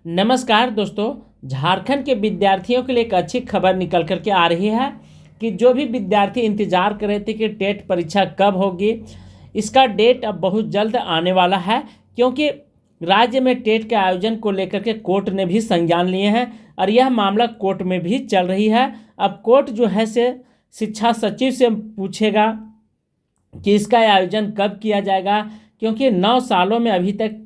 नमस्कार दोस्तों। झारखंड के विद्यार्थियों के लिए एक अच्छी खबर निकल कर के आ रही है कि जो भी विद्यार्थी इंतजार कर रहे थे कि टेट परीक्षा कब होगी, इसका डेट अब बहुत जल्द आने वाला है। क्योंकि राज्य में टेट के आयोजन को लेकर के कोर्ट ने भी संज्ञान लिए हैं और यह मामला कोर्ट में भी चल रही है। अब कोर्ट जो है से शिक्षा सचिव से पूछेगा कि इसका आयोजन कब किया जाएगा, क्योंकि 9 सालों में अभी तक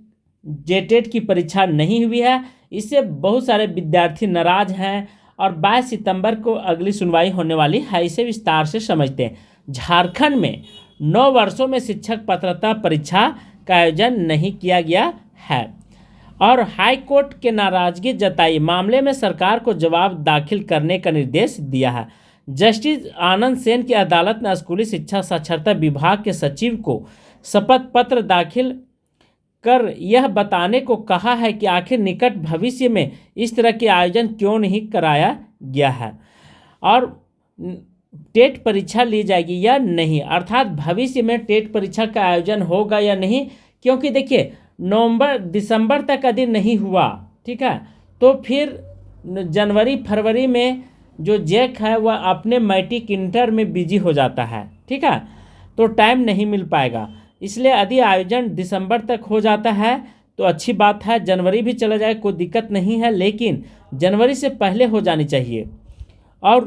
जेटेट की परीक्षा नहीं हुई है। इससे बहुत सारे विद्यार्थी नाराज हैं और 22 सितंबर को अगली सुनवाई होने वाली है। इसे विस्तार से समझते हैं। झारखंड में 9 वर्षों में शिक्षक पात्रता परीक्षा का आयोजन नहीं किया गया है और हाई कोर्ट के नाराजगी जताई। मामले में सरकार को जवाब दाखिल करने का निर्देश दिया है। जस्टिस आनंद सेन की अदालत ने स्कूली शिक्षा साक्षरता विभाग के सचिव को शपथ पत्र दाखिल कर यह बताने को कहा है कि आखिर निकट भविष्य में इस तरह के आयोजन क्यों नहीं कराया गया है और टेट परीक्षा ली जाएगी या नहीं, अर्थात भविष्य में टेट परीक्षा का आयोजन होगा या नहीं। क्योंकि देखिए दिसंबर तक यदि नहीं हुआ, ठीक है, तो फिर जनवरी फरवरी में जो जैक है वह अपने मैट्रिक इंटर में बिजी हो जाता है, ठीक है, तो टाइम नहीं मिल पाएगा। इसलिए यदि आयोजन दिसंबर तक हो जाता है तो अच्छी बात है, जनवरी भी चला जाए कोई दिक्कत नहीं है, लेकिन जनवरी से पहले हो जानी चाहिए। और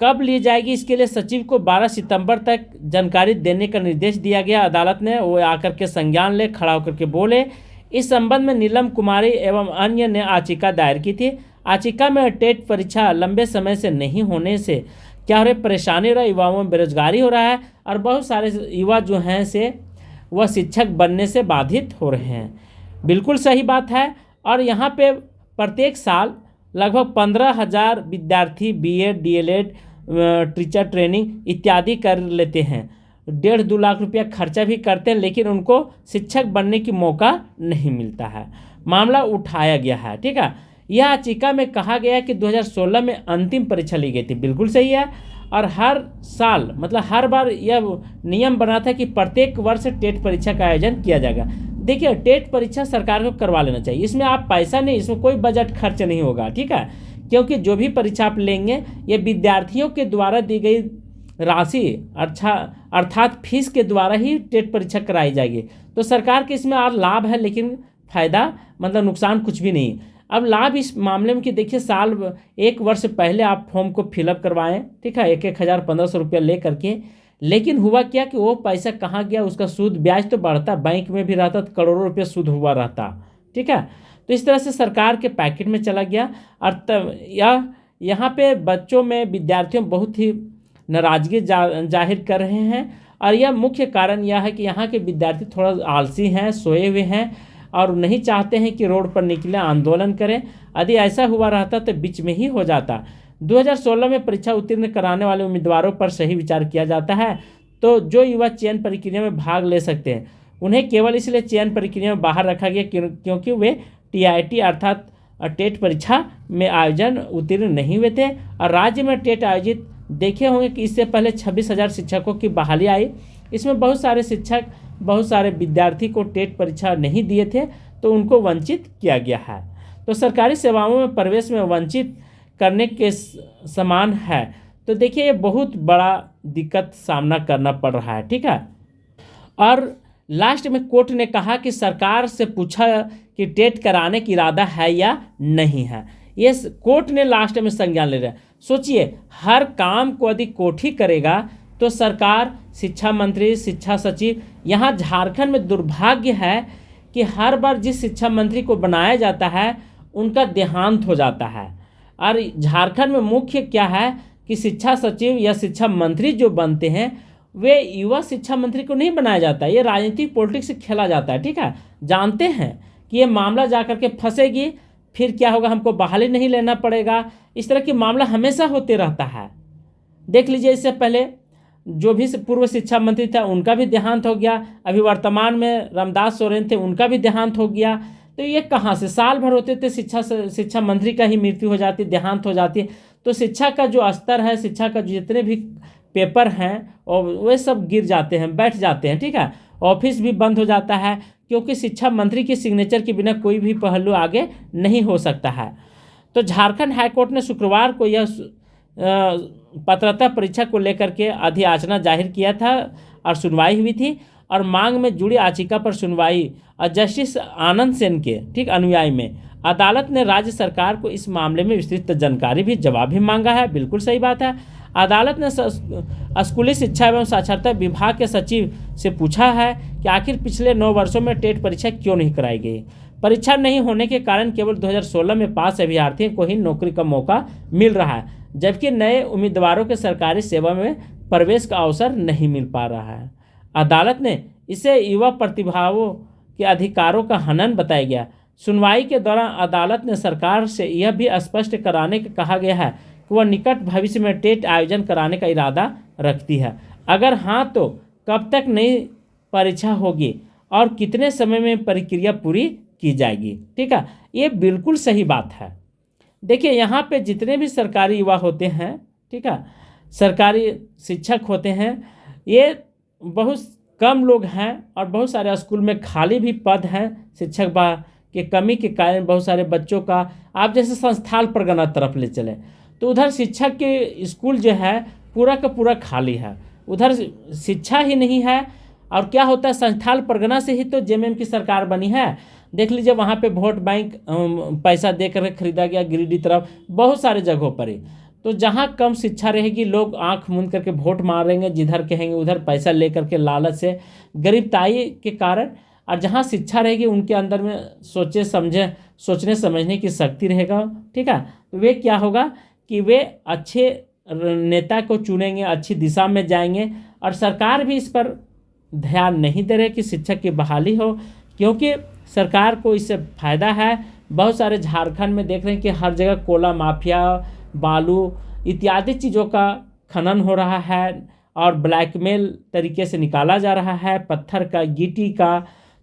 कब ली जाएगी इसके लिए सचिव को 12 सितंबर तक जानकारी देने का निर्देश दिया गया। अदालत ने वो आकर के संज्ञान ले, खड़ा होकर के बोले। इस संबंध में नीलम कुमारी एवं अन्य ने याचिका दायर की थी। याचिका में टेट परीक्षा लंबे समय से नहीं होने से क्या हो रही परेशानी हो रहा है, युवाओं में बेरोजगारी हो रहा है और बहुत सारे युवा जो हैं से वह शिक्षक बनने से बाधित हो रहे हैं। बिल्कुल सही बात है। और यहाँ पे प्रत्येक साल लगभग 15,000 विद्यार्थी बीएड, डीएलएड, टीचर ट्रेनिंग इत्यादि कर लेते हैं। 1.5-2 लाख रुपया खर्चा भी करते हैं, लेकिन उनको शिक्षक बनने की मौका नहीं मिलता है। मामला उठाया गया है, ठीक है। यह याचिका में कहा गया है कि 2016 में अंतिम परीक्षा ली गई थी। बिल्कुल सही है। और हर साल मतलब हर बार यह नियम बना था कि प्रत्येक वर्ष टेट परीक्षा का आयोजन किया जाएगा। देखिए, टेट परीक्षा सरकार को करवा लेना चाहिए। इसमें आप पैसा नहीं, इसमें कोई बजट खर्च नहीं होगा, ठीक है, क्योंकि जो भी परीक्षा आप लेंगे ये विद्यार्थियों के द्वारा दी गई राशि अर्थात फीस के द्वारा ही टेट परीक्षा कराई जाएगी। तो सरकार के इसमें और लाभ है, लेकिन फ़ायदा मतलब नुकसान कुछ भी नहीं। अब लाभ इस मामले में कि देखिए, साल 1 वर्ष पहले आप फॉर्म को फिलअप करवाएं, ठीक है, 1,000 1,500 रुपया ले करके, लेकिन हुआ क्या कि वो पैसा कहाँ गया, उसका सूद ब्याज तो बढ़ता, बैंक में भी रहता तो करोड़ों रुपये सूद हुआ रहता, ठीक है। तो इस तरह से सरकार के पैकेट में चला गया। और तब यहाँ पे बच्चों में, विद्यार्थियों में बहुत ही नाराजगी जाहिर कर रहे हैं। और यह मुख्य कारण यह है कि यहाँ के विद्यार्थी थोड़ा आलसी हैं, सोए हुए हैं और नहीं चाहते हैं कि रोड पर निकले, आंदोलन करें। यदि ऐसा हुआ रहता तो बीच में ही हो जाता। 2016 में परीक्षा उत्तीर्ण कराने वाले उम्मीदवारों पर सही विचार किया जाता है तो जो युवा चयन प्रक्रिया में भाग ले सकते हैं, उन्हें केवल इसलिए चयन प्रक्रिया में बाहर रखा गया क्योंकि वे टीआईटी अर्थात टेट परीक्षा में आयोजन उत्तीर्ण नहीं हुए थे। और राज्य में टेट आयोजित देखे होंगे कि इससे पहले 26,000 शिक्षकों की बहाली आई। इसमें बहुत सारे शिक्षक, बहुत सारे विद्यार्थी को टेट परीक्षा नहीं दिए थे तो उनको वंचित किया गया है। तो सरकारी सेवाओं में प्रवेश में वंचित करने के समान है। तो देखिए, ये बहुत बड़ा दिक्कत सामना करना पड़ रहा है, ठीक है। और लास्ट में कोर्ट ने कहा कि सरकार से पूछा कि टेट कराने की इरादा है या नहीं है। ये कोर्ट ने लास्ट में संज्ञान ले रहा है। सोचिए, हर काम को यदि कोर्ट ही करेगा तो सरकार, शिक्षा मंत्री, शिक्षा सचिव, यहाँ झारखंड में दुर्भाग्य है कि हर बार जिस शिक्षा मंत्री को बनाया जाता है उनका देहांत हो जाता है। और झारखंड में मुख्य क्या है कि शिक्षा सचिव या शिक्षा मंत्री जो बनते हैं वे युवा शिक्षा मंत्री को नहीं बनाया जाता है। ये राजनीतिक पॉलिटिक्स से खेला जाता है, ठीक है। जानते हैं कि ये मामला जा कर के फंसेगी, फिर क्या होगा, हमको बहाली नहीं लेना पड़ेगा। इस तरह की मामला हमेशा होते रहता है। देख लीजिए, इससे पहले जो भी पूर्व शिक्षा मंत्री था उनका भी देहांत हो गया। अभी वर्तमान में रामदास सोरेन थे, उनका भी देहांत हो गया। तो ये कहाँ से, साल भर होते थे शिक्षा मंत्री का ही मृत्यु हो जाती, देहांत हो जाती। तो शिक्षा का जो स्तर है, शिक्षा का जितने भी पेपर हैं और वे सब गिर जाते हैं, बैठ जाते हैं, ठीक है। ऑफिस भी बंद हो जाता है, क्योंकि शिक्षा मंत्री की सिग्नेचर के बिना कोई भी पहलू आगे नहीं हो सकता है। तो झारखंड हाईकोर्ट ने शुक्रवार को यह पात्रता परीक्षा को लेकर के अधियाचना जाहिर किया था और सुनवाई हुई थी, और मांग में जुड़ी याचिका पर सुनवाई जस्टिस आनंद सेन के अनुयायी में अदालत ने राज्य सरकार को इस मामले में विस्तृत जानकारी भी जवाब भी मांगा है। बिल्कुल सही बात है। अदालत ने स्कूली शिक्षा एवं साक्षरता विभाग के सचिव से पूछा है कि आखिर पिछले 9 वर्षों में टेट परीक्षा क्यों नहीं कराई गई। परीक्षा नहीं होने के कारण केवल 2016 में पास अभ्यर्थियों को ही नौकरी का मौका मिल रहा है, जबकि नए उम्मीदवारों के सरकारी सेवा में प्रवेश का अवसर नहीं मिल पा रहा है। अदालत ने इसे युवा प्रतिभाओं के अधिकारों का हनन बताया गया। सुनवाई के दौरान अदालत ने सरकार से यह भी स्पष्ट कराने को कहा गया है कि वह निकट भविष्य में टेट आयोजन कराने का इरादा रखती है। अगर हाँ, तो कब तक नई परीक्षा होगी और कितने समय में प्रक्रिया पूरी की जाएगी। ठीक है, ये बिल्कुल सही बात है। देखिए, यहाँ पे जितने भी सरकारी युवा होते हैं, ठीक है, सरकारी शिक्षक होते हैं, ये बहुत कम लोग हैं और बहुत सारे स्कूल में खाली भी पद हैं। शिक्षक के कमी के कारण बहुत सारे बच्चों का, आप जैसे संस्थान परगना तरफ ले चले तो उधर शिक्षक के स्कूल जो है पूरा का पूरा खाली है, उधर शिक्षा ही नहीं है। और क्या होता है, संस्थान परगना से ही तो जेएमएम की सरकार बनी है। देख लीजिए, वहाँ पे वोट बैंक पैसा दे कर खरीदा गया गिरिडीह तरफ, बहुत सारे जगहों पर ही। तो जहाँ कम शिक्षा रहेगी, लोग आंख मूंद करके वोट मारेंगे, जिधर कहेंगे उधर पैसा लेकर के लालच से, गरीबताई के कारण। और जहाँ शिक्षा रहेगी उनके अंदर में सोचने समझने की शक्ति रहेगा। ठीक है, तो वे क्या होगा कि वे अच्छे नेता को चुनेंगे, अच्छी दिशा में जाएंगे। और सरकार भी इस पर ध्यान नहीं दे रही कि शिक्षक की बहाली हो, क्योंकि सरकार को इससे फ़ायदा है। बहुत सारे झारखंड में देख रहे हैं कि हर जगह कोला माफिया, बालू इत्यादि चीज़ों का खनन हो रहा है और ब्लैकमेल तरीके से निकाला जा रहा है, पत्थर का, गिट्टी का।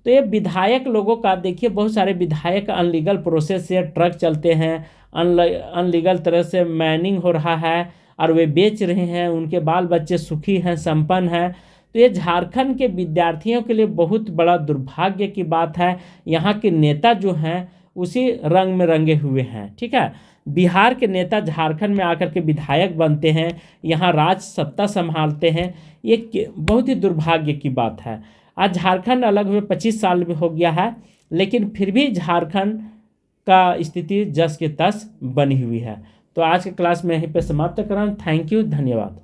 तो ये विधायक लोगों का देखिए, बहुत सारे विधायक अनलीगल प्रोसेस से ट्रक चलते हैं, अनलीगल तरह से माइनिंग हो रहा है और वे बेच रहे हैं, उनके बाल बच्चे सुखी हैं, संपन्न हैं। तो ये झारखंड के विद्यार्थियों के लिए बहुत बड़ा दुर्भाग्य की बात है। यहाँ के नेता जो हैं उसी रंग में रंगे हुए हैं। ठीक है, बिहार के नेता झारखंड में आकर के विधायक बनते हैं, यहाँ राज सत्ता संभालते हैं। ये बहुत ही दुर्भाग्य की बात है। आज झारखंड अलग हुए 25 साल में हो गया है, लेकिन फिर भी झारखंड का स्थिति जस के तस बनी हुई है। तो आज के क्लास में यहीं पे समाप्त कर रहा हूँ। थैंक यू, धन्यवाद।